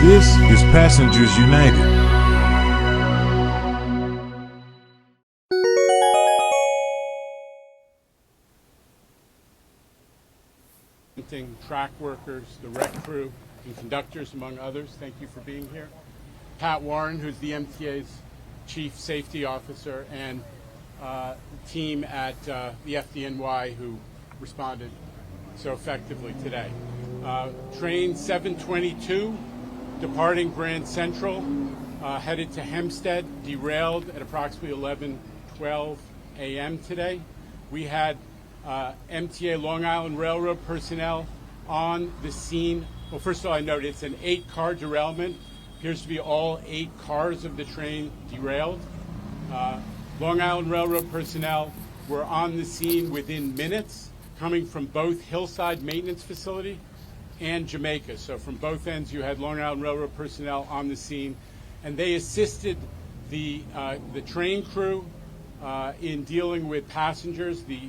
This is Passengers United. Track workers, the rec crew, and conductors, among others. Thank you for being here. Pat Warren, who's the MTA's Chief Safety Officer, and team at the FDNY who responded so effectively today. Train 722, departing Grand Central, headed to Hempstead, derailed at approximately 11:12 a.m. today. We had MTA Long Island Railroad personnel on the scene. Well, first of all, I note it's an 8-car derailment. Appears to be all 8 cars of the train derailed. Long Island Railroad personnel were on the scene within minutes, coming from both Hillside Maintenance Facility and Jamaica. So from both ends, you had Long Island Railroad personnel on the scene, and they assisted the train crew in dealing with passengers. The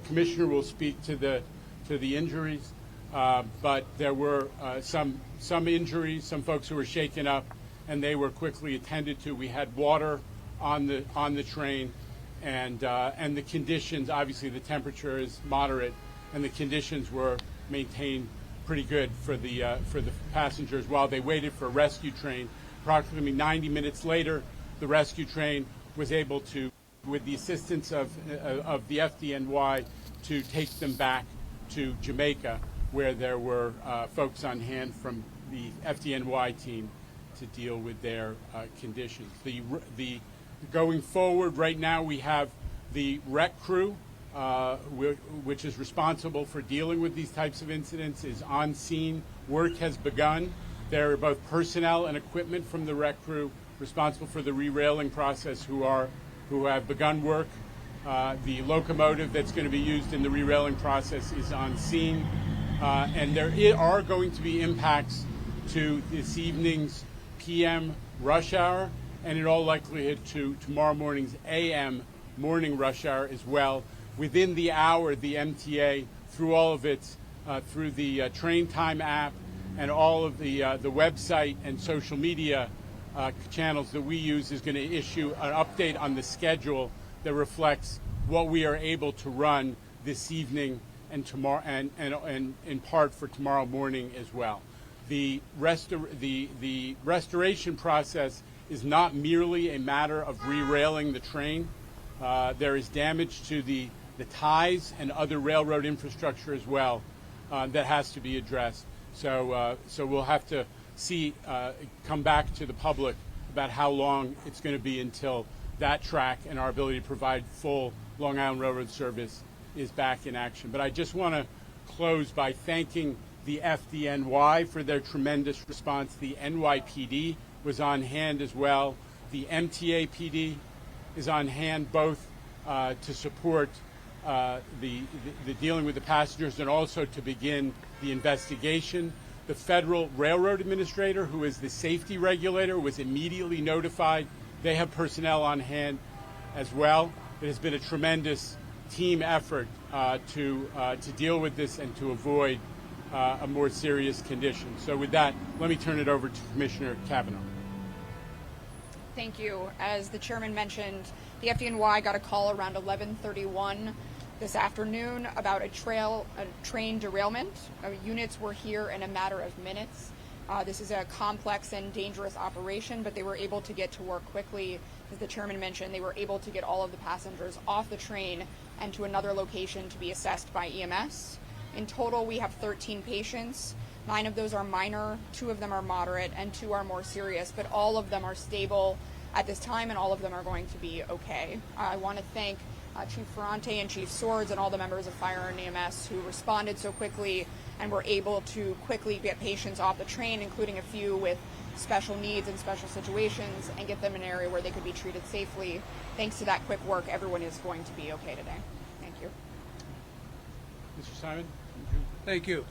commissioner will speak to the injuries, but there were some injuries, some folks who were shaken up, and they were quickly attended to. We had water on the train, and the conditions. Obviously, the temperature is moderate, and the conditions were maintained pretty good for the passengers while they waited for a rescue train. Approximately 90 minutes later, the rescue train was able to, with the assistance of the FDNY, to take them back to Jamaica, where there were folks on hand from the FDNY team to deal with their conditions. Going forward, right now we have the rec crew, which is responsible for dealing with these types of incidents, is on scene. Work has begun. There are both personnel and equipment from the rec crew responsible for the re-railing process who have begun work. The locomotive that's going to be used in the re-railing process is on scene. And there are going to be impacts to this evening's PM rush hour, and in all likelihood to tomorrow morning's AM morning rush hour as well. Within the hour, the MTA, through all of its, through the Train Time app and all of the website and social media channels that we use, is going to issue an update on the schedule that reflects what we are able to run this evening and tomorrow, and in part for tomorrow morning as well. The restoration process is not merely a matter of re-railing the train. There is damage to the ties and other railroad infrastructure as well that has to be addressed. So we'll have to come back to the public about how long it's going to be until that track and our ability to provide full Long Island Railroad service is back in action. But I just want to close by thanking the FDNY for their tremendous response. The NYPD was on hand as well. The MTA PD is on hand, both to support the dealing with the passengers and also to begin the investigation. The Federal Railroad Administrator, who is the safety regulator, was immediately notified. They have personnel on hand as well. It has been a tremendous team effort to deal with this and to avoid a more serious condition. So with that, let me turn it over to Commissioner Cavanaugh. Thank you. As the chairman mentioned, the FDNY got a call around 11:31 this afternoon about a train derailment. Units were here in a matter of minutes. This is a complex and dangerous operation, but they were able to get to work quickly. As the chairman mentioned, they were able to get all of the passengers off the train and to another location to be assessed by EMS. In total, we have 13 patients. 9 of those are minor, 2 of them are moderate, and 2 are more serious, but all of them are stable at this time, and all of them are going to be okay. I want to thank Chief Ferrante and Chief Swords and all the members of Fire and EMS who responded so quickly and were able to quickly get patients off the train, including a few with special needs and special situations, and get them in an area where they could be treated safely. Thanks to that quick work, everyone is going to be okay today. Thank you. Mr. Simon? Thank you.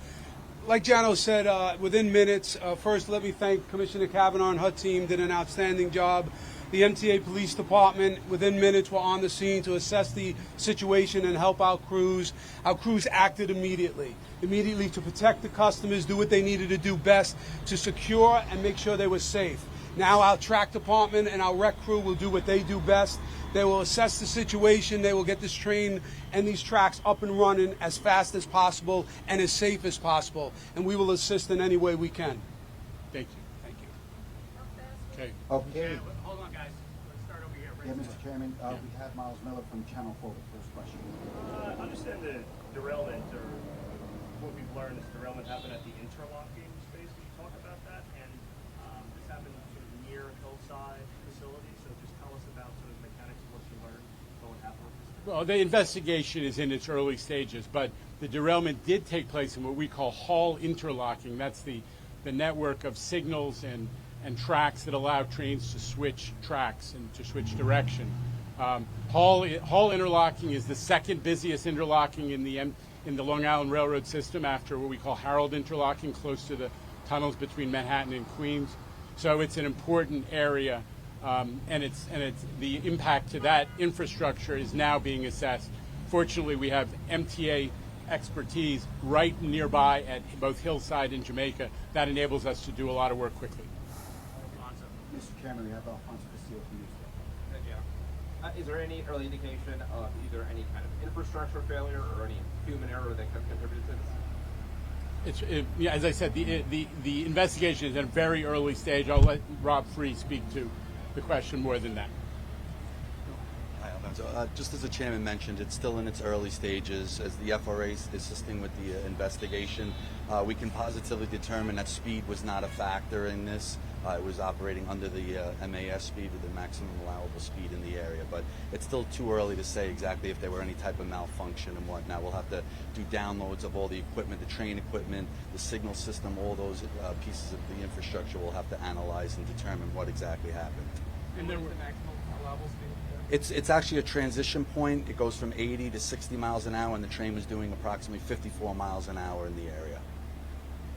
Like Jano said, within minutes, first let me thank Commissioner Cavanaugh and her team, did an outstanding job The MTA Police Department, within minutes, were on the scene to assess the situation and help our crews. Our crews acted immediately to protect the customers, do what they needed to do best to secure and make sure they were safe. Now our track department and our rec crew will do what they do best. They will assess the situation. They will get this train and these tracks up and running as fast as possible and as safe as possible. And we will assist in any way we can. Thank you. Thank you. Okay. Okay. Hold on, guys. Let's start over here. Yeah, Mr. Chairman, we have Miles Miller from Channel 4 with the first question. I understand the derailment, or what we've learned is derailment happened at the interlocking space. Can you talk about that? And this happened sort of near hillside facility. So just tell us about sort of the mechanics of what you learned, what happened with this. Well, the investigation is in its early stages, but the derailment did take place in what we call hall interlocking. That's the network of signals and tracks that allow trains to switch tracks and to switch direction. Hall interlocking is the second busiest interlocking in the Long Island Railroad system after what we call Harold interlocking, close to the tunnels between Manhattan and Queens. So it's an important area, and it's the impact to that infrastructure is now being assessed. Fortunately, we have MTA expertise right nearby at both Hillside and Jamaica. That enables us to do a lot of work quickly. Mr. Chairman, we have Alfonso Castillo from Newsday. Is there any early indication of either any kind of infrastructure failure or any human error that could have contributed to this? Yeah, as I said, the investigation is at a very early stage. I'll let Rob Free speak to the question more than that. Hi, Alfonso. Just as the chairman mentioned, it's still in its early stages. As the FRA is assisting with the investigation, we can positively determine that speed was not a factor in this. It was operating under the MAS speed, with the maximum allowable speed in the area. But it's still too early to say exactly if there were any type of malfunction and whatnot. We'll have to do downloads of all the equipment, the train equipment, the signal system, all those pieces of the infrastructure we'll have to analyze and determine what exactly happened. And there were the maximum allowable speed? It's actually a transition point. It goes from 80 to 60 miles an hour, and the train was doing approximately 54 miles an hour in the area.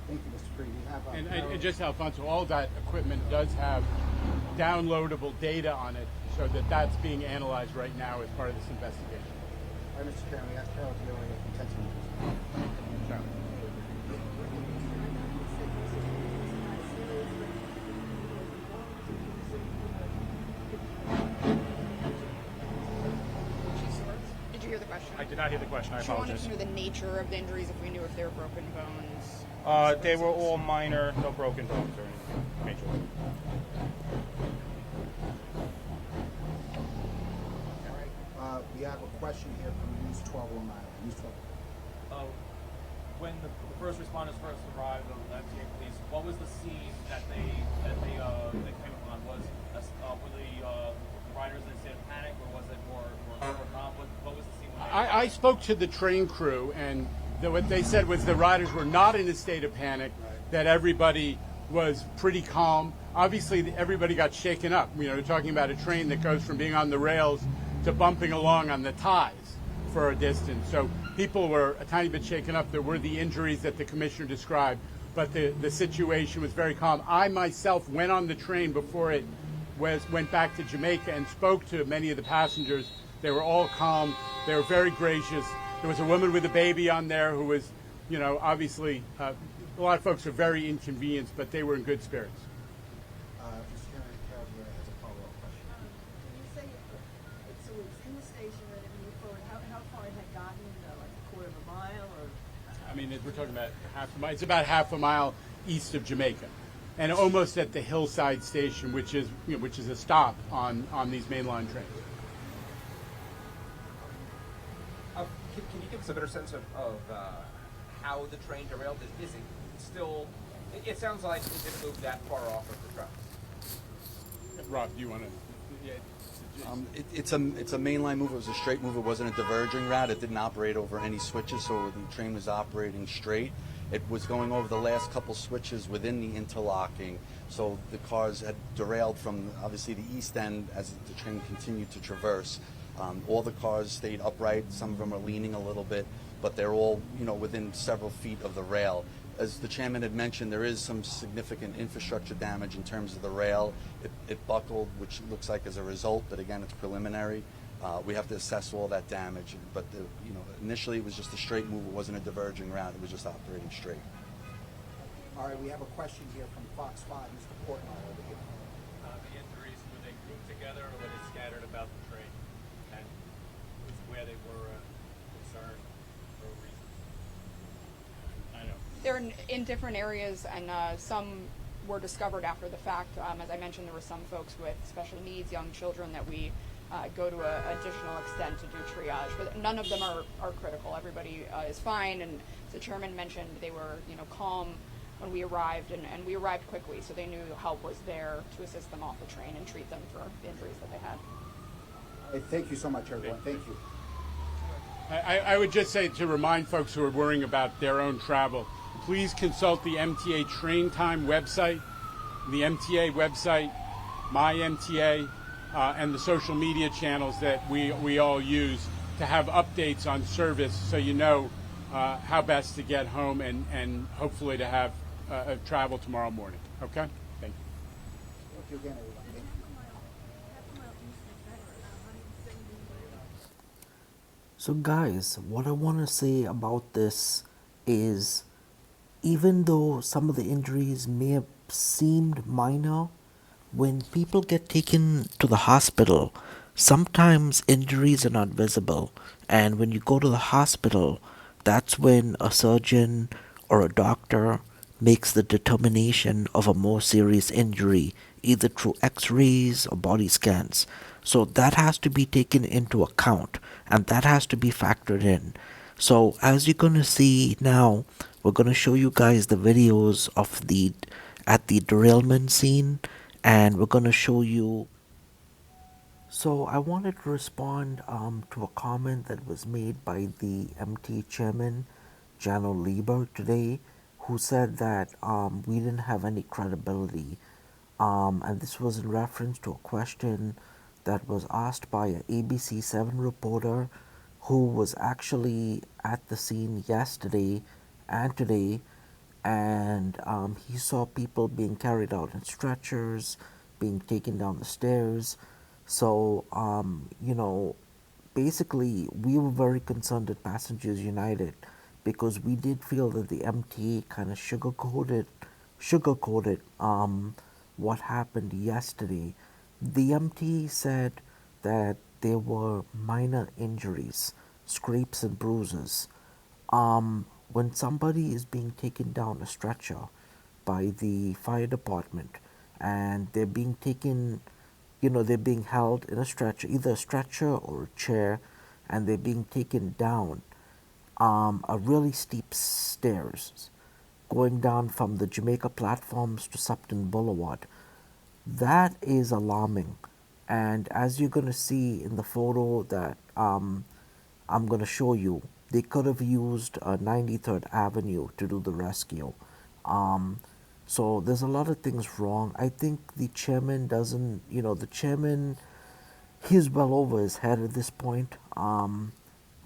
Thank you, Mr. Free. We have And just Alfonso, all that equipment does have downloadable data on it, so that's being analyzed right now as part of this investigation. All right, Mr. Chairman, we have Carol Delia from Tension News. Did you hear the question? I did not hear the question. I She wanted apologize. to know the nature of the injuries, if we knew if they were broken bones. They were all minor, no broken bones or anything major. All right. We have a question here from News 12 Long Island. News 12. When the first responders first arrived on the MTA police, what was the scene that they came upon? Were the riders in a state of panic, or was it more calm? What was the scene? I spoke to the train crew, and what they said was the riders were not in a state of panic, that everybody was pretty calm. Obviously, everybody got shaken up. You know, we're talking about a train that goes from being on the rails to bumping along on the ties for a distance. So people were a tiny bit shaken up. There were the injuries that the commissioner described, but the situation was very calm. I myself went on the train before it went back to Jamaica and spoke to many of the passengers. They were all calm. They were very gracious. There was a woman with a baby on there who was, you know, obviously a lot of folks were very inconvenienced, but they were in good spirits. Mr. Chairman, Carol Delia has a follow-up question. When you say so it's in the station and it moved forward, how far it had gotten, like a quarter of a mile, or? I mean, we're talking about half a mile. It's about half a mile east of Jamaica, and almost at the Hillside station, which is a stop on these mainline trains. Can you give us a better sense of how the train derailed? Is it still? It sounds like it didn't move that far off of the tracks. Rob, do you want to? Yeah. It's a mainline move. It was a straight move. It wasn't a diverging route. It didn't operate over any switches, so the train was operating straight. It was going over the last couple switches within the interlocking, so the cars had derailed from obviously the east end as the train continued to traverse. All the cars stayed upright. Some of them are leaning a little bit, but they're all, you know, within several feet of the rail. As the chairman had mentioned, there is some significant infrastructure damage in terms of the rail. It buckled, which looks like as a result, but again, it's preliminary. We have to assess all that damage, but initially it was just a straight move. It wasn't a diverging route. It was just operating straight. All right, we have a question here from Fox 5, Mr. Portnoy over here. The injuries, were they grouped together or were they scattered about the train? And was where they were concerned for reasons? I know. They're in different areas, and some were discovered after the fact. As I mentioned, there were some folks with special needs, young children, that we go to an additional extent to do triage. But none of them are critical. Everybody is fine, and as the chairman mentioned, they were calm when we arrived, and we arrived quickly, so they knew help was there to assist them off the train and treat them for the injuries that they had. All right, thank you so much, everyone. Thank you. I would just say, to remind folks who are worrying about their own travel, please consult the MTA Train Time website, the MTA website, My MTA, and the social media channels that we all use to have updates on service, so you know how best to get home and hopefully to have travel tomorrow morning. Okay? Thank you. Thank you again, everyone. Thank you. So guys, what I want to say about this is, even though some of the injuries may have seemed minor, when people get taken to the hospital, sometimes injuries are not visible. And when you go to the hospital, that's when a surgeon or a doctor makes the determination of a more serious injury, either through x-rays or body scans. So that has to be taken into account, and that has to be factored in. So as you're going to see now, we're going to show you guys the videos of the derailment scene, and we're going to show you. So I wanted to respond to a comment that was made by the MT chairman, Jano Lieber, today, who said that we didn't have any credibility. And this was in reference to a question that was asked by an ABC 7 reporter who was actually at the scene yesterday and today, and he saw people being carried out in stretchers, being taken down the stairs. So, basically, we were very concerned at Passengers United because we did feel that the MTA kind of sugarcoated what happened yesterday. The MTA said that there were minor injuries, scrapes and bruises. When somebody is being taken down a stretcher by the fire department and they're being taken, they're being held in a stretcher, either a stretcher or a chair, and they're being taken down a really steep stairs going down from the Jamaica platforms to Supton Boulevard. That is alarming. And as you're going to see in the photo that I'm going to show you, they could have used 93rd Avenue to do the rescue. So there's a lot of things wrong. I think the chairman doesn't, the chairman, he's well over his head at this point.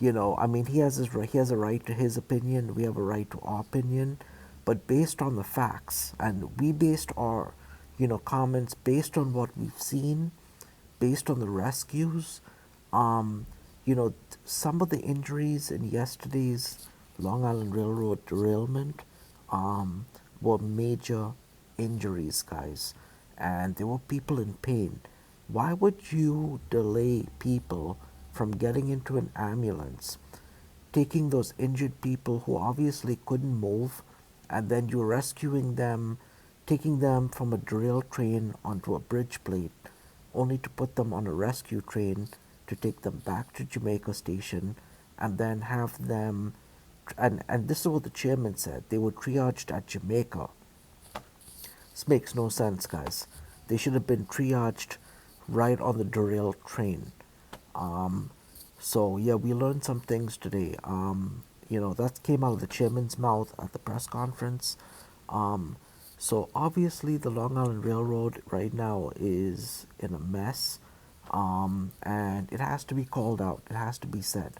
He has a right to his opinion. We have a right to our opinion, but based on the facts, and we based our, comments based on what we've seen, based on the rescues. Some of the injuries in yesterday's Long Island Railroad derailment were major injuries, guys, and there were people in pain. Why would you delay people from getting into an ambulance, taking those injured people who obviously couldn't move, and then you're rescuing them, taking them from a derailed train onto a bridge plate, only to put them on a rescue train to take them back to Jamaica Station and then have them, and this is what the chairman said, they were triaged at Jamaica. This makes no sense, guys. They should have been triaged right on the derailed train. So yeah, we learned some things today. That came out of the chairman's mouth at the press conference. So obviously the Long Island Railroad right now is in a mess, and it has to be called out. It has to be said.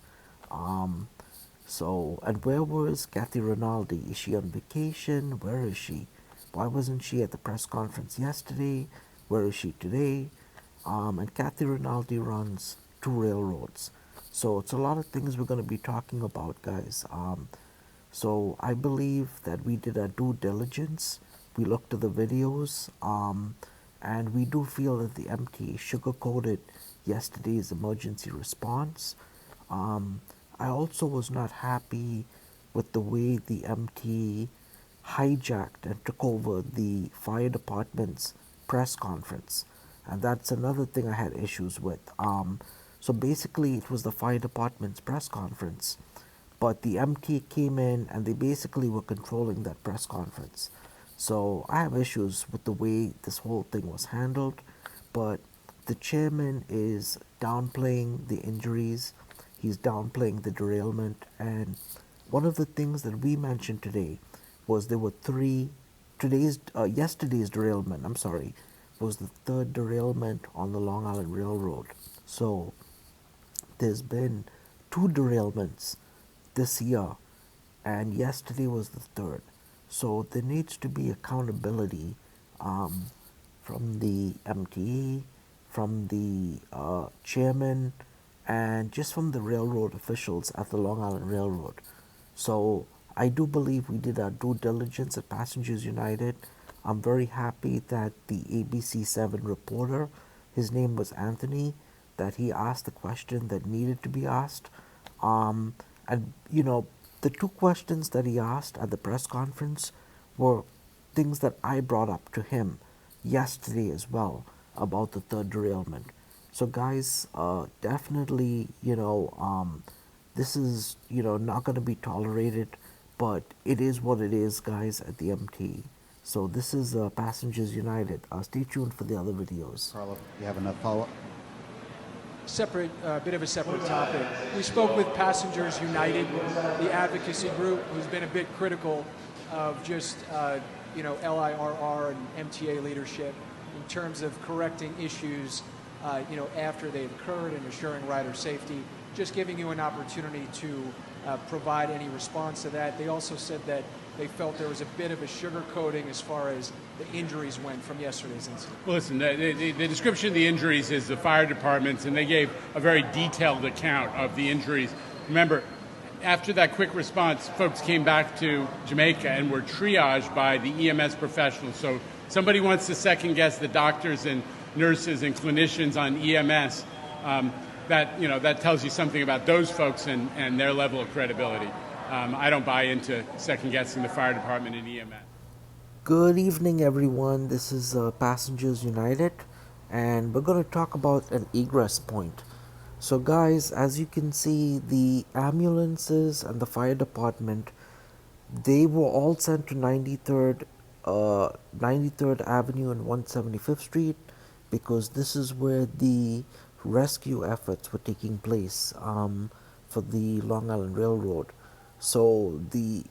So, and where was Kathy Rinaldi? Is she on vacation? Where is she? Why wasn't she at the press conference yesterday? Where is she today? And Kathy Rinaldi runs two railroads. So it's a lot of things we're going to be talking about, guys. So I believe that we did our due diligence. We looked at the videos, and we do feel that the MTA sugarcoated yesterday's emergency response. Um, I also was not happy with the way the MT hijacked and took over the fire department's press conference. And that's another thing I had issues with. So basically, it was the fire department's press conference, but the MT came in and they basically were controlling that press conference. So I have issues with the way this whole thing was handled, but the chairman is downplaying the injuries, he's downplaying the derailment, and one of the things that we mentioned today was there were yesterday's derailment, I'm sorry, was the third derailment on the Long Island Railroad. So there's been two derailments this year, and yesterday was the third. So there needs to be accountability um, from the MTA, from the chairman, and just from the railroad officials at the Long Island Railroad. So I do believe we did our due diligence at Passengers United. I'm very happy that the ABC7 reporter, his name was Anthony, that he asked the question that needed to be asked. And, you know, the two questions that he asked at the press conference were things that I brought up to him yesterday as well about the third derailment. So, guys, definitely, this is, not going to be tolerated, but it is what it is, guys, at the MT. So, this is Passengers United. Stay tuned for the other videos. Carlo, you have enough follow-up? Bit of a separate topic. We spoke with Passengers United, the advocacy group, who's been a bit critical of just, LIRR and MTA leadership in terms of correcting issues, after they've occurred and assuring rider safety. Just giving you an opportunity to provide any response to that. They also said that they felt there was a bit of a sugarcoating as far as the injuries went from yesterday's incident. Well, listen, the description of the injuries is the fire department's, and they gave a very detailed account of the injuries. Remember, after that quick response, folks came back to Jamaica and were triaged by the EMS professionals. So somebody wants to second guess the doctors and nurses and clinicians on EMS. That tells you something about those folks and their level of credibility. I don't buy into second guessing the fire department and EMS. Good evening, everyone. This is Passengers United, and we're going to talk about an egress point. So, guys, as you can see, the ambulances and the fire department, they were all sent to 93rd Avenue and 175th Street because this is where the rescue efforts were taking place for the Long Island Railroad. So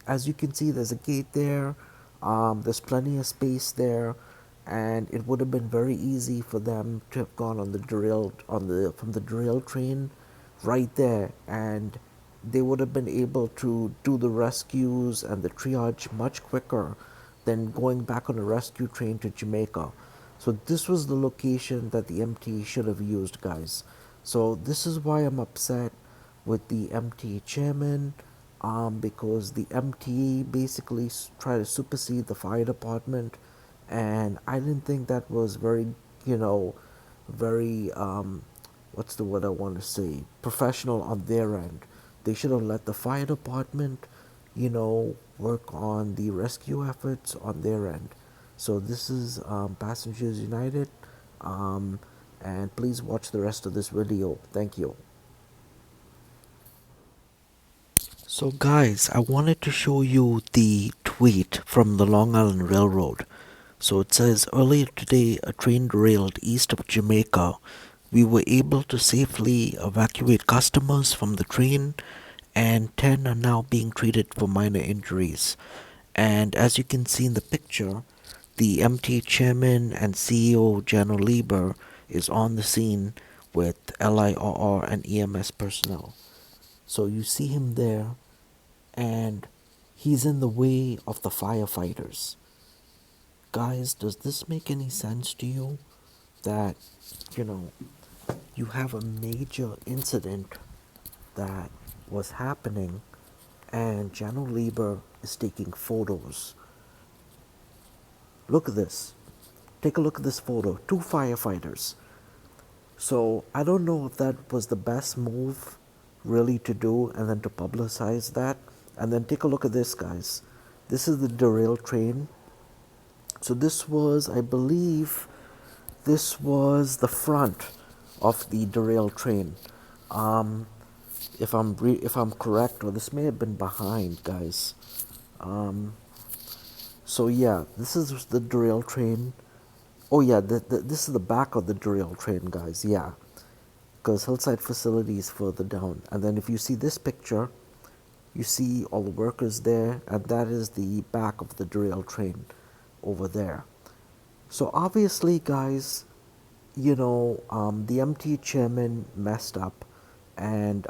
as you can see, there's a gate there. There's plenty of space there, and it would have been very easy for them to have gone on from the derail train right there, and they would have been able to do the rescues and the triage much quicker than going back on a rescue train to Jamaica. So this was the location that the MTA should have used, guys. So this is why I'm upset with the MTA chairman, because the MTA basically tried to supersede the fire department, and I didn't think that was very, what's the word I want to say, professional on their end. They should have let the fire department, work on the rescue efforts on their end. So this is Passengers United, and please watch the rest of this video. Thank you. So guys, I wanted to show you the tweet from the Long Island Railroad. So it says, earlier today a train derailed east of Jamaica. We were able to safely evacuate customers from the train, and 10 are now being treated for minor injuries. And as you can see in the picture, the MTA chairman and CEO General Lieber is on the scene with LIRR and EMS personnel. So you see him there, and he's in the way of the firefighters. Guys, does this make any sense to you? That, you know, you have a major incident that was happening, and General Lieber is taking photos. Look at this. Take a look at this photo. 2 firefighters. So I don't know if that was the best move really to do and then to publicize that. And then take a look at this, guys. This is the derailed train. So this was, I believe, this was the front of the derailed train. If I'm correct, or this may have been behind, guys. So yeah, this is the derailed train. Oh yeah, this is the back of the derailed train, guys. Yeah, because Hillside facility is further down. And then if you see this picture, you see all the workers there, and that is the back of the derailed train over there. So obviously, guys, you know, the MT chairman messed up, and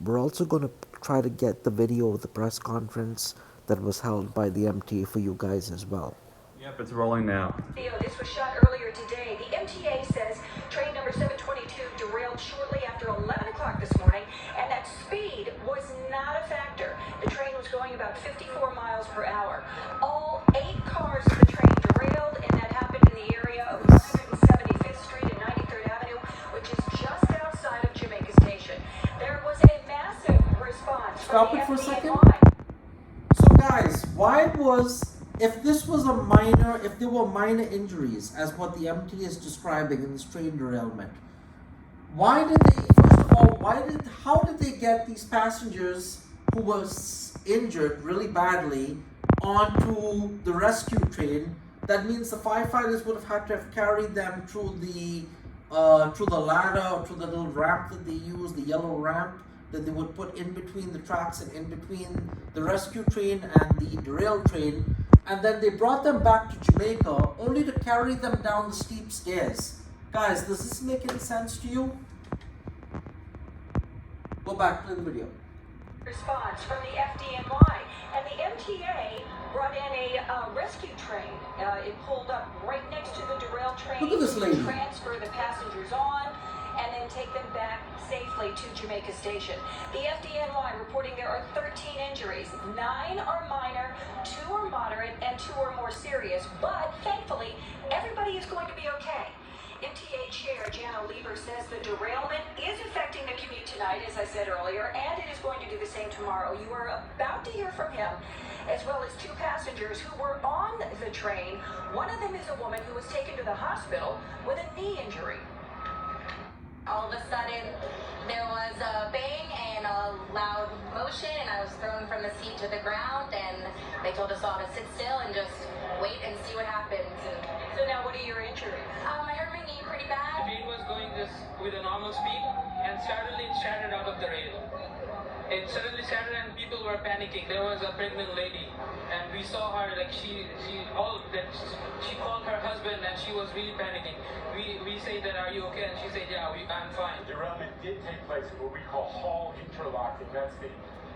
we're also going to try to get the video of the press conference that was held by the MTA for you guys as well. Yep, it's rolling now. This was shot earlier today. The MTA says train number 722 derailed shortly after 11 o'clock this morning, and that speed was not a factor. The train was going about 54 miles per hour. All 8 cars of the train derailed, and that happened in the area of 175th Street and 93rd Avenue, which is just outside of Jamaica Station. There was a massive response. Stop it for a second. So guys, if there were minor injuries, as what the MT is describing in this train derailment, how did they get these passengers who were injured really badly onto the rescue train? That means the firefighters would have had to have carried them through the ladder, or through the little ramp that they use, the yellow ramp that they would put in between the tracks and in between the rescue train and the derailed train, and then they brought them back to Jamaica only to carry them down the steep stairs. Guys, does this make any sense to you? Go back to the video. Response from the FDNY, and the MTA brought in a rescue train. It pulled up right next to the derailed train. Look at this lady. To transfer the passengers on and then take them back safely to Jamaica Station. The FDNY reporting there are 13 injuries. 9 are minor, 2 are moderate, and 2 are more serious. But thankfully, everybody is going to be okay. MTA Chair Jana Lieber says the derailment is affecting the commute tonight, as I said earlier, and it is going to do the same tomorrow. You are about to hear from him, as well as 2 passengers who were on the train. One of them is a woman who was taken to the hospital with a knee injury. All of a sudden, there was a bang and a loud motion, and I was thrown from the seat to the ground, and they told us all to sit still and just wait and see what happens. So now, what are your injuries? I hurt my knee pretty bad. The train was going just with a normal speed, and suddenly it shattered out of the rail. It suddenly shattered, and people were panicking. There was a pregnant lady, and we saw her like she called her husband, and she was really panicking. We said that, "Are you okay?" And she said, "Yeah, I'm fine." Derailment did take place in what we call hall interlocking. That's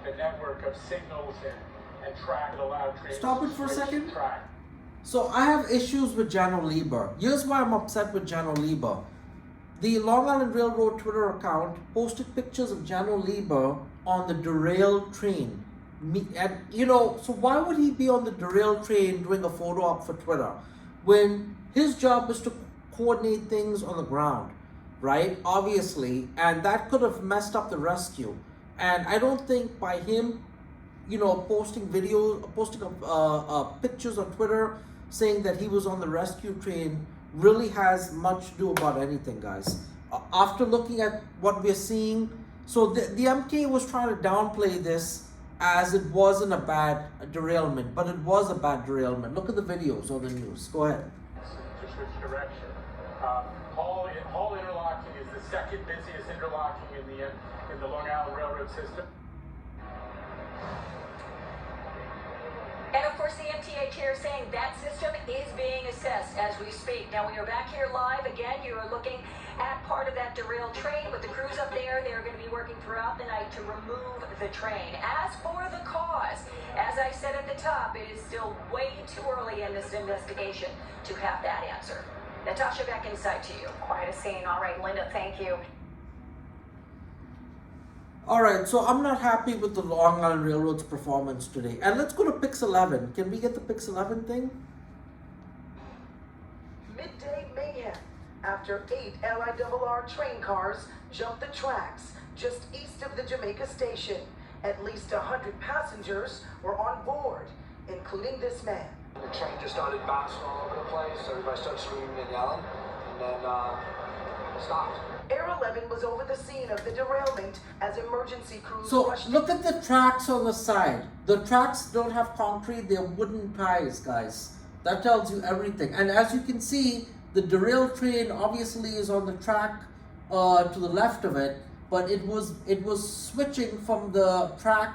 the network of signals and track that allow trains. Stop it for a to switch second. track. So I have issues with General Lieber. Here's why I'm upset with General Lieber. The Long Island Railroad Twitter account posted pictures of General Lieber on the derailed train. So why would he be on the derailed train doing a photo op for Twitter when his job is to coordinate things on the ground, right? Obviously, and that could have messed up the rescue. And I don't think by him, posting videos, posting pictures on Twitter saying that he was on the rescue train really has much to do about anything, guys. After looking at what we're seeing, so the MTA was trying to downplay this as it wasn't a bad derailment, but it was a bad derailment. Look at the videos on the news. Go ahead. To switch direction. Hall interlocking is the second busiest interlocking in the Long Island Railroad system. And of course, the MTA chair saying that system is being assessed as we speak. Now, we are back here live again. You are looking at part of that derailed train with the crews up there. They are going to be working throughout the night to remove the train. As for the cause, as I said at the top, it is still way too early in this investigation to have that answer. Natasha, back inside to you. Quite a scene. All right, Linda, thank you. Alright, so I'm not happy with the Long Island Railroad's performance today. And let's go to Pix 11. Can we get the Pix 11 thing? Midday mayhem after 8 LIRR train cars jumped the tracks just east of the Jamaica station. At least 100 passengers were on board, including this man. The train just started bouncing all over the place. Everybody started screaming and yelling, and then stopped. Air 11 was over the scene of the derailment as emergency crews So rushed. look at the tracks on the side. The tracks don't have concrete, they're wooden ties, guys. That tells you everything. And as you can see, the derailed train obviously is on the track to the left of it, but it was switching from the track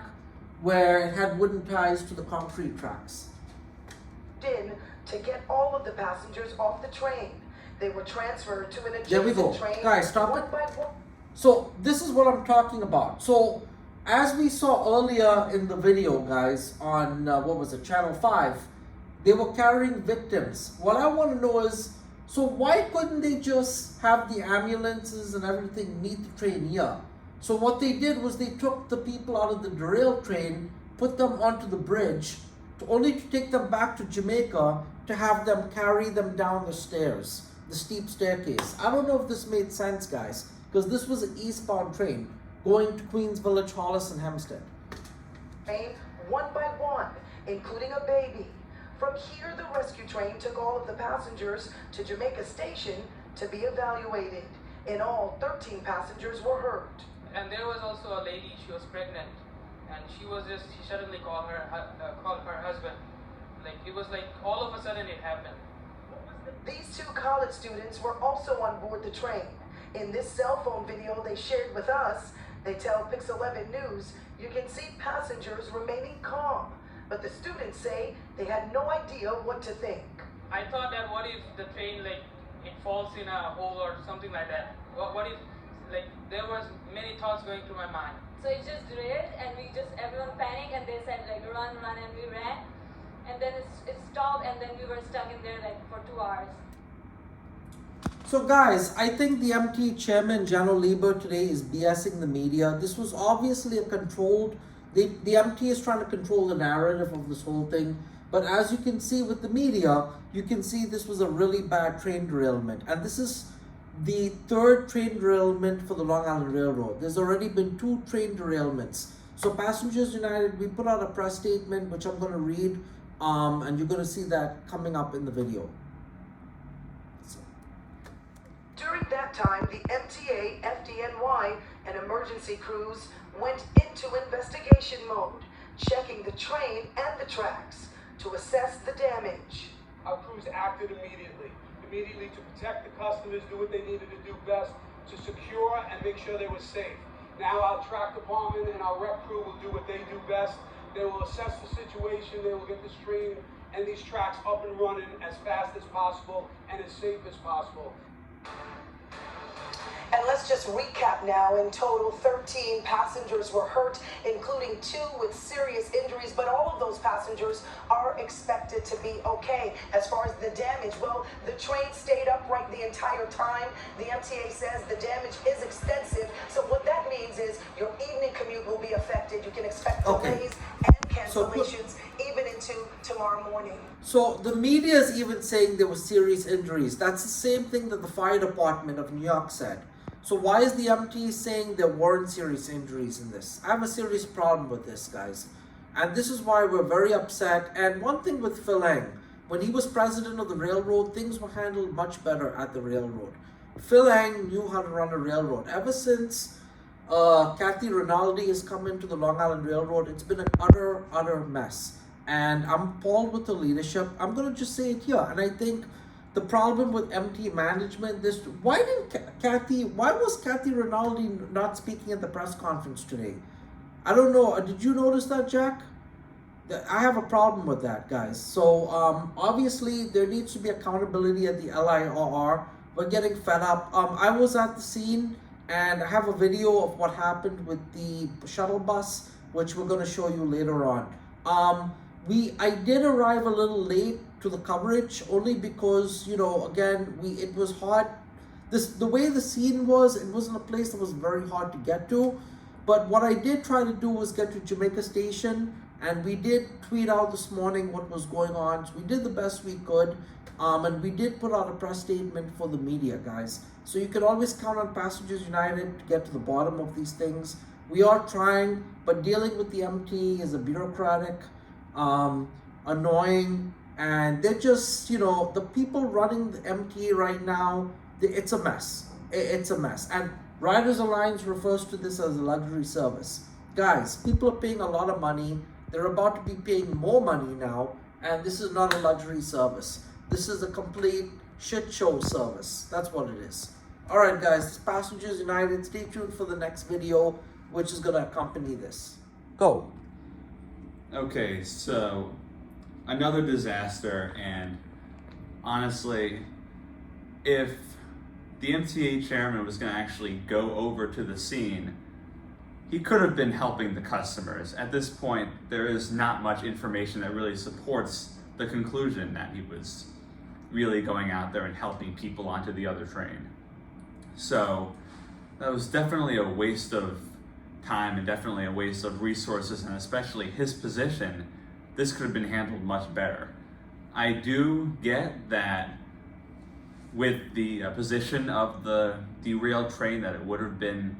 where it had wooden ties to the concrete tracks. In to get all of the passengers off the train. They were transferred to an There we go. adjacent train. Guys, stop one it. by one. So this is what I'm talking about. So as we saw earlier in the video, guys, on what was it, Channel 5, they were carrying victims. What I want to know is, so why couldn't they just have the ambulances and everything meet the train here? So what they did was they took the people out of the derailed train, put them onto the bridge, only to take them back to Jamaica to have them carry them down the stairs, the steep staircase. I don't know if this made sense, guys, because this was an eastbound train going to Queens Village, Hollis, and Hempstead. One by one, including a baby. From here, the rescue train took all of the passengers to Jamaica Station to be evaluated. In all, 13 passengers were hurt. And there was also a lady, she was pregnant, and she suddenly called her husband. Like, it was like all of a sudden it happened. These 2 college students were also on board the train. In this cell phone video they shared with us, they tell Pix 11 News, you can see passengers remaining calm, but the students say they had no idea what to think. I thought that what if the train, like, it falls in a hole or something like that? What if, like, there was many thoughts going through my mind. So it just derailed and everyone panicked and they said like run and we ran. And then it stopped and then we were stuck in there like for 2 hours. So guys, I think the MT chairman, General Lieber, today is BSing the media. This was obviously a controlled, the MT is trying to control the narrative of this whole thing. But as you can see with the media, you can see this was a really bad train derailment. And this is the 3rd train derailment for the Long Island Railroad. There's already been 2 train derailments. So Passengers United, we put out a press statement, which I'm going to read, and you're going to see that coming up in the video. During that time, the MTA, FDNY, and emergency crews went into investigation mode, checking the train and the tracks to assess the damage. Our crews acted immediately to protect the customers, do what they needed to do best to secure and make sure they were safe. Now our track department and our rep crew will do what they do best. They will assess the situation, they will get this train and these tracks up and running as fast as possible and as safe as possible. And let's just recap now. In total, 13 passengers were hurt, including 2 with serious injuries, but all of those passengers are expected to be okay. As far as the damage, well, the train stayed upright the entire time. The MTA says the damage is extensive, so what that means is your evening commute will be affected. You can expect delays and cancellations even into tomorrow morning. So the media is even saying there were serious injuries. That's the same thing that the fire department of New York said. So why is the MT saying there weren't serious injuries in this? I have a serious problem with this, guys. And this is why we're very upset. And one thing with Phil Eng, when he was president of the railroad, things were handled much better at the railroad. Phil Eng knew how to run a railroad. Ever since Kathy Rinaldi has come into the Long Island Railroad, it's been an utter mess. And I'm appalled with the leadership. I'm going to just say it here. And I think the problem with MT management, why was Kathy Rinaldi not speaking at the press conference today? I don't know. Did you notice that, Jack? I have a problem with that, guys. So obviously there needs to be accountability at the LIRR. We're getting fed up. I was at the scene and I have a video of what happened with the shuttle bus, which we're going to show you later on. I did arrive a little late to the coverage only because, you know, again, it was hard. The way the scene was, it wasn't a place that was very hard to get to. But what I did try to do was get to Jamaica Station, and we did tweet out this morning what was going on. So we did the best we could, and we did put out a press statement for the media, guys. So you can always count on Passengers United to get to the bottom of these things. We are trying, but dealing with the MT is a bureaucratic, annoying, and they're just, you know, the people running the MT right now, it's a mess. It's a mess. And Riders Alliance refers to this as a luxury service. Guys, people are paying a lot of money. They're about to be paying more money now, and this is not a luxury service. This is a complete shit show service. That's what it is. Alright guys, this is Passengers United. Stay tuned for the next video, which is going to accompany this. Go. Okay, so another disaster, and honestly, if the MTA chairman was going to actually go over to the scene, he could have been helping the customers. At this point, there is not much information that really supports the conclusion that he was really going out there and helping people onto the other train. So that was definitely a waste of time and definitely a waste of resources, and especially his position. This could have been handled much better. I do get that with the position of the derailed train that it would have been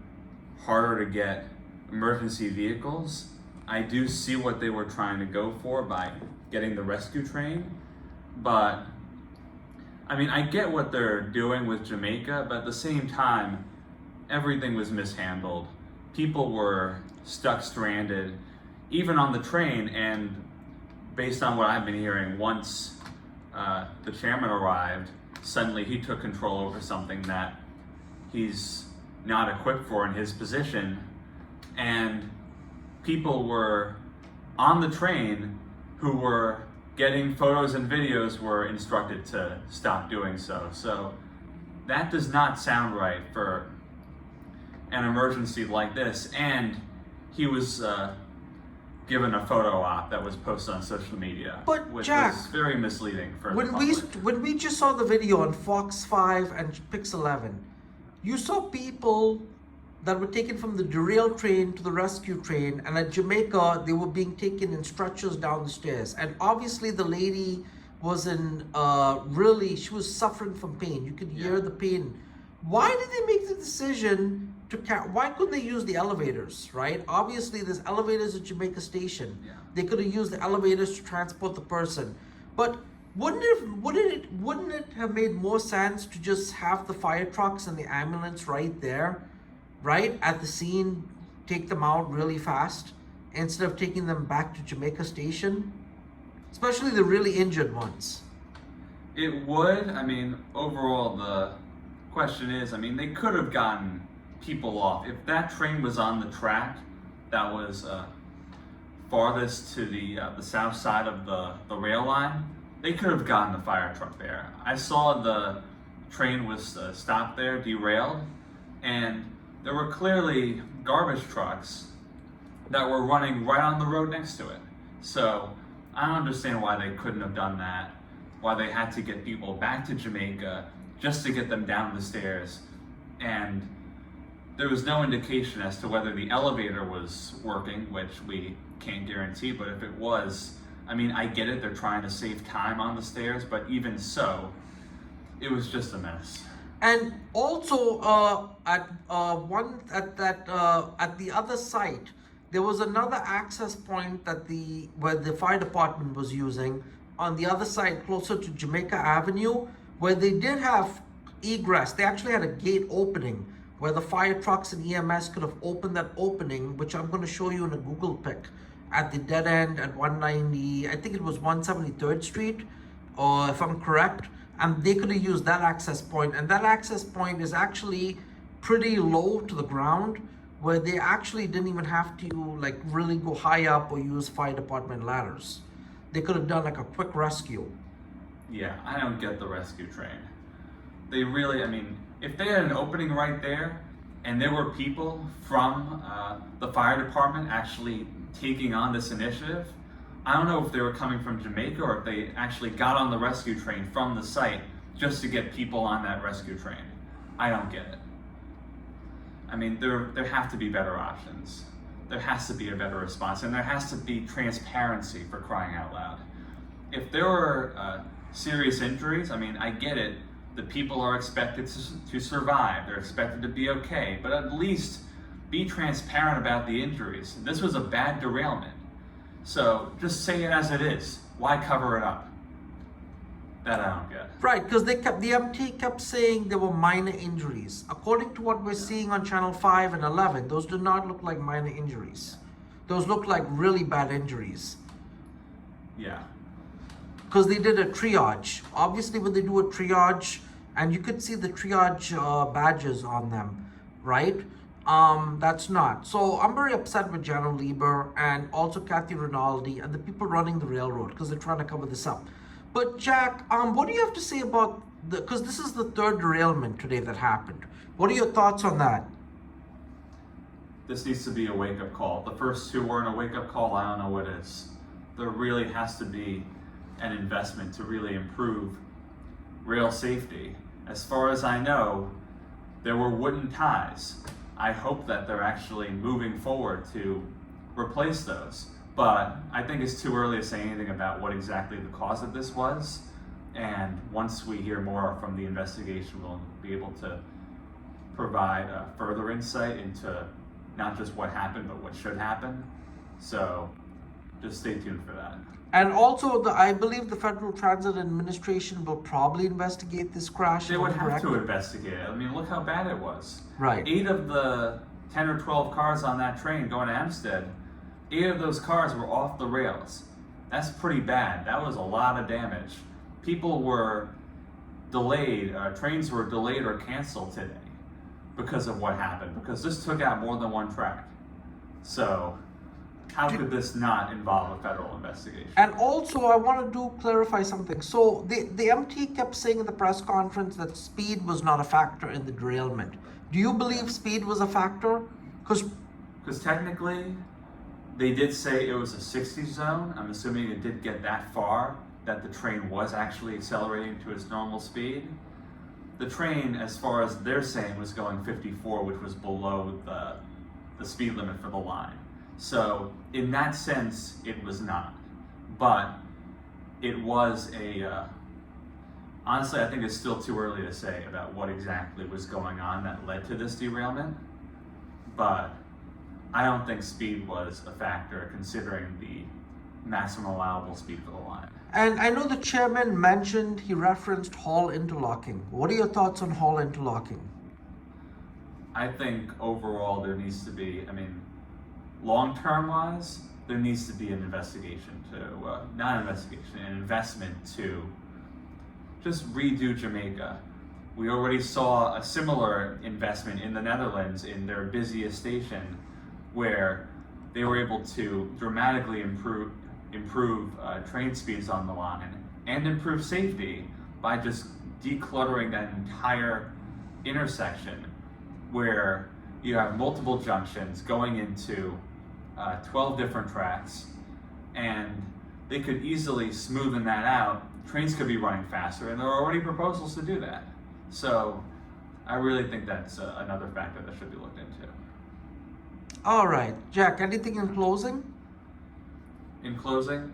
harder to get emergency vehicles. I do see what they were trying to go for by getting the rescue train, but I mean, I get what they're doing with Jamaica, but at the same time, everything was mishandled. People were stuck stranded, even on the train, and based on what I've been hearing, once the chairman arrived, suddenly he took control over something that he's not equipped for in his position, and people were on the train who were getting photos and videos were instructed to stop doing so. So that does not sound right for an emergency like this. And he was given a photo op that was posted on social media, which Jack, was very misleading for the when we just saw the video on Fox 5 and Pix 11, you saw people that were taken from the derailed train to the rescue train, and at Jamaica they were being taken in stretchers down the stairs, and obviously the lady was in she was suffering from pain. You could hear the pain. Why did they make the decision to why couldn't they use the elevators, right? Obviously there's elevators at Jamaica Station. They could have used the elevators to transport the person, but wouldn't it have made more sense to just have the fire trucks and the ambulance right there, right at the scene, take them out really fast instead of taking them back to Jamaica Station, especially the really injured ones? It would. I mean, overall, the question is, I mean, they could have gotten people off. If that train was on the track that was farthest to the south side of the rail line, they could have gotten the fire truck there. I saw the train was stopped there, derailed, and there were clearly garbage trucks that were running right on the road next to it. So I don't understand why they couldn't have done that, why they had to get people back to Jamaica just to get them down the stairs. And there was no indication as to whether the elevator was working, which we can't guarantee, but if it was, I mean, I get it, they're trying to save time on the stairs, but even so, it was just a mess. And also at the other site, there was another access point where the fire department was using on the other side, closer to Jamaica Avenue, where they did have egress. They actually had a gate opening where the fire trucks and EMS could have opened that opening, which I'm going to show you in a Google pic, at the dead end at 190, I think it was 173rd Street, or if I'm correct. And they could have used that access point, and that access point is actually pretty low to the ground, where they actually didn't even have to like really go high up or use fire department ladders. They could have done like a quick rescue. Yeah, I don't get the rescue train. They really, I mean, if they had an opening right there and there were people from the fire department actually taking on this initiative, I don't know if they were coming from Jamaica or if they actually got on the rescue train from the site just to get people on that rescue train. I don't get it. I mean, there have to be better options. There has to be a better response, and there has to be transparency, for crying out loud. If there were serious injuries, I mean, I get it. The people are expected to survive. They're expected to be okay, but at least be transparent about the injuries. This was a bad derailment. So just say it as it is. Why cover it up? That I don't get. Right, because the MT kept saying there were minor injuries. According to what we're seeing on channel 5 and 11, those do not look like minor injuries. Those look like really bad injuries. Yeah. Because they did a triage. Obviously, when they do a triage, and you could see the triage badges on them, right? That's not. So I'm very upset with General Lieber and also Kathy Rinaldi and the people running the railroad because they're trying to cover this up. But Jack, what do you have to say about because this is the third derailment today that happened. What are your thoughts on that? This needs to be a wake-up call. The first two weren't a wake-up call. I don't know what is. There really has to be an investment to really improve rail safety. As far as I know, there were wooden ties. I hope that they're actually moving forward to replace those. But I think it's too early to say anything about what exactly the cause of this was. And once we hear more from the investigation, we'll be able to provide further insight into not just what happened, but what should happen. So just stay tuned for that. And also, I believe the Federal Transit Administration will probably investigate this crash. They would have to investigate it. I mean, look how bad it was. Right. 8 of the 10 or 12 cars on that train going to Hempstead, 8 of those cars were off the rails. That's pretty bad. That was a lot of damage. People were delayed, trains were delayed or canceled today because of what happened, because this took out more than one track. So how could this not involve a federal investigation? And also, I want to clarify something. So the MT kept saying in the press conference that speed was not a factor in the derailment. Do you believe speed was a factor? Because technically, they did say it was a 60 zone. I'm assuming it did get that far, that the train was actually accelerating to its normal speed. The train, as far as they're saying, was going 54, which was below the speed limit for the line. So in that sense, it was not. But it was honestly, I think it's still too early to say about what exactly was going on that led to this derailment. But I don't think speed was a factor considering the maximum allowable speed for the line. And I know the chairman mentioned, he referenced hall interlocking. What are your thoughts on hall interlocking? I think overall there needs to be, long-term wise, there needs to be an investigation an investment to just redo Jamaica. We already saw a similar investment in the Netherlands in their busiest station, where they were able to dramatically improve train speeds on the line and improve safety by just decluttering that entire intersection, where you have multiple junctions going into 12 different tracks, and they could easily smoothen that out. Trains could be running faster, and there are already proposals to do that. So I really think that's another factor that should be looked into. All right, Jack, anything in closing? In closing,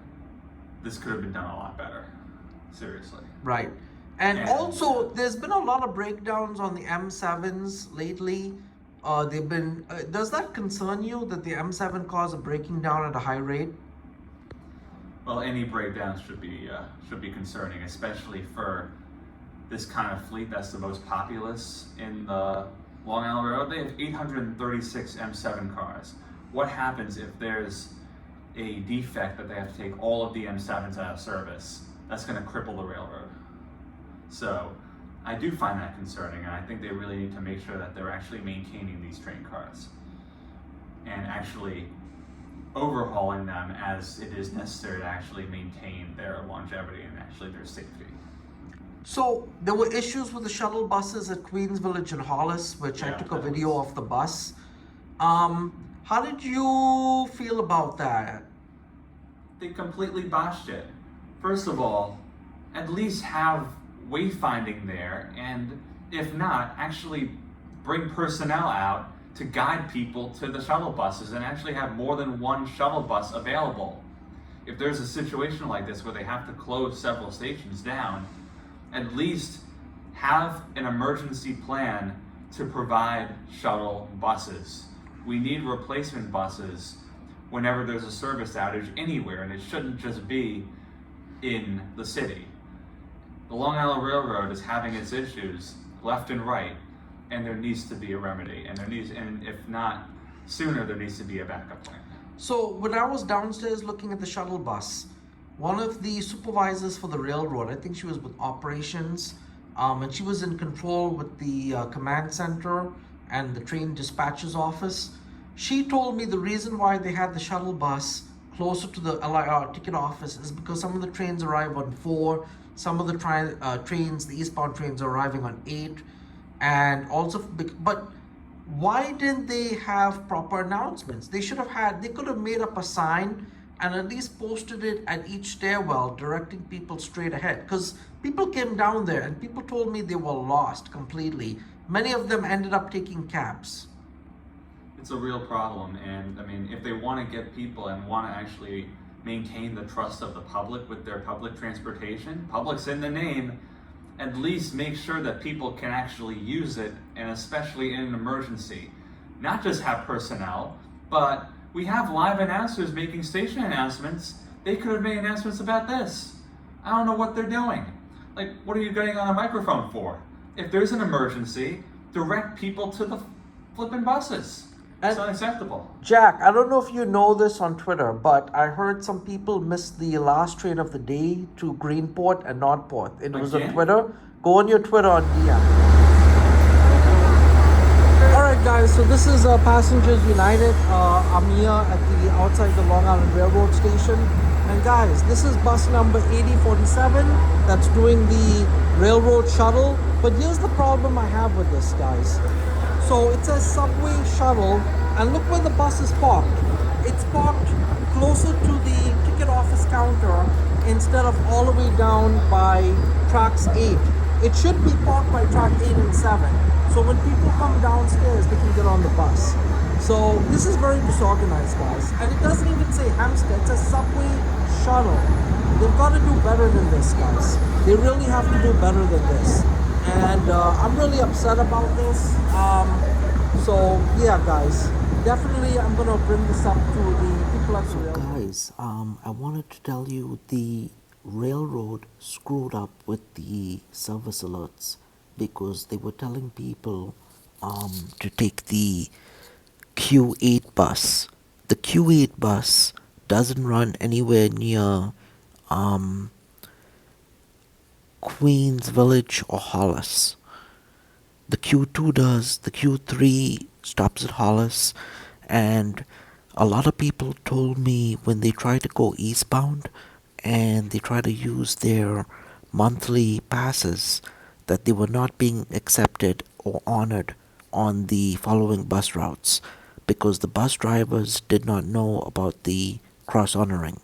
this could have been done a lot better. Seriously. Right. And also, there's been a lot of breakdowns on the M7s lately. Does that concern you that the M7 cars are breaking down at a high rate? Well, any breakdowns should be concerning, especially for this kind of fleet that's the most populous in the Long Island Railroad. They have 836 M7 cars. What happens if there's a defect that they have to take all of the M7s out of service? That's going to cripple the railroad. So I do find that concerning, and I think they really need to make sure that they're actually maintaining these train cars. and actually overhauling them as it is necessary to actually maintain their longevity and actually their safety. So there were issues with the shuttle buses at Queens Village and Hollis, which I took a video of the bus. How did you feel about that? They completely botched it. First of all, at least have wayfinding there, and if not, actually bring personnel out to guide people to the shuttle buses and actually have more than one shuttle bus available. If there's a situation like this where they have to close several stations down, at least have an emergency plan to provide shuttle buses. We need replacement buses whenever there's a service outage anywhere, and it shouldn't just be in the city. The Long Island Railroad is having its issues left and right, and there needs to be a remedy, and if not sooner, there needs to be a backup plan. So when I was downstairs looking at the shuttle bus, one of the supervisors for the railroad, I think she was with operations, and she was in control with the command center and the train dispatcher's office. She told me the reason why they had the shuttle bus closer to the LIRR ticket office is because some of the trains arrive on 4, some of the trains, the eastbound trains, are arriving on 8, and also, but why didn't they have proper announcements? They could have made up a sign and at least posted it at each stairwell directing people straight ahead, because people came down there and people told me they were lost completely. Many of them ended up taking cabs. It's a real problem, and I mean, if they want to get people and want to actually maintain the trust of the public with their public transportation, public's in the name, at least make sure that people can actually use it, and especially in an emergency. Not just have personnel, but we have live announcers making station announcements. They could have made announcements about this. I don't know what they're doing. Like, what are you getting on a microphone for? If there's an emergency, direct people to the flipping buses. It's unacceptable. Jack, I don't know if you know this on Twitter, but I heard some people missed the last train of the day to Greenport and Northport. It was on Twitter. Go on your Twitter on DM. Alright guys, so this is Passengers United. I'm here at the outside the Long Island Railroad station. And guys, this is bus number 8047 that's doing the railroad shuttle. But here's the problem I have with this, guys. So it says subway shuttle, and look where the bus is parked. It's parked closer to the ticket office counter instead of all the way down by tracks 8. It should be parked by track 8 and 7. So when people come downstairs, they can get on the bus. So this is very disorganized, guys. And it doesn't even say Hampstead, it's a subway shuttle. They've got to do better than this, guys. They really have to do better than this. And I'm really upset about this. So yeah, guys, definitely I'm gonna bring this up to the people at the railroad. Guys, I wanted to tell you the railroad screwed up with the service alerts because they were telling people to take the Q8 bus. The Q8 bus doesn't run anywhere near Queens Village or Hollis. The Q2 does, the Q3 stops at Hollis, and a lot of people told me when they try to go eastbound and they try to use their monthly passes that they were not being accepted or honored on the following bus routes because the bus drivers did not know about the cross honoring.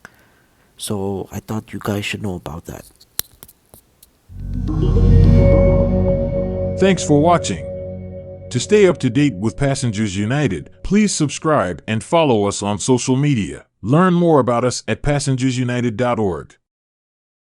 So I thought you guys should know about that. Thanks for watching. To stay up to date with Passengers United, please subscribe and follow us on social media. Learn more about us at passengersunited.org.